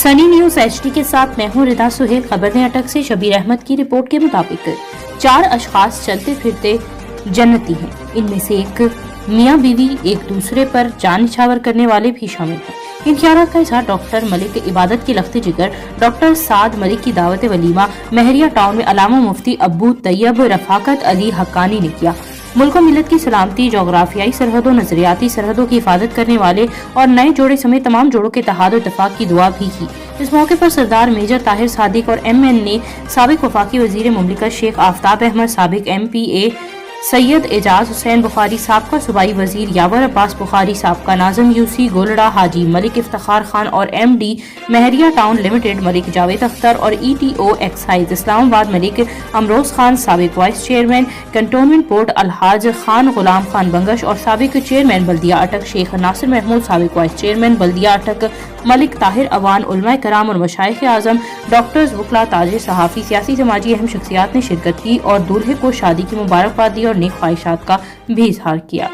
Sunny news HD के साथ मैं हूं रिदा सुहेल। खबर ने अटक से शबीर अहमद की रिपोर्ट के मुताबिक 4 अशखास चलते फिरते जन्नती हैं। इनमें से एक मियां बीवी एक दूसरे पर जान निछावर करने वाले भी शामिल हैं। इन ख्यालात का इजहार डॉक्टर मलिक इबादत की लख्त जिगर डॉक्टर साद मलिक की दावत वलीमा महरिया टाउन में अलामा मुफ्ती अब्बू तैयब रफाकत अली हक्कानी ने किया। मुल्क और मिलत की सलामती, जोग्राफियाई सरहदों, नजरियाती सरहदों की हिफाजत करने वाले और नए जोड़े समेत तमाम जोड़ों के इत्तेहाद और इत्तफाक की दुआ भी की। इस मौके पर सरदार मेजर ताहिर सादिक और MN ने साबिक वफाकी वजीर मुमलिकत शेख आफ्ताब अहमद, साबिक MPA सैयद एजाज हुसैन बुखारी, साबका सूबाई वजीर यावर अब्बास बुखारी, साबका नाज़िम UC गोलड़ा हाजी मलिक इफ्तिखार खान और MD Bahria town limited Malik Javed Akhtar और ETO एक्साइज इस्लामाबाद मलिक अमरोज खान, साबिक vice chairman cantonment board Alhaj Khan Ghulam Khan Bangash और साबिक चेयरमैन बल्दिया अटक शेख नासिर महमूद, साबिक वाइस चेयरमैन बल्दिया अटक मलिक ताहिर अवान, उलमा कराम और मशाइख आजम, डॉक्टर्स, वकला, ताजिर, सहाफ़ी, सियासी समाजी अहम शख्सियात ने शिरकत की और दूल्हे को शादी की मुबारकबाद दी और नेक ख्वाहिशात का भी इजहार किया।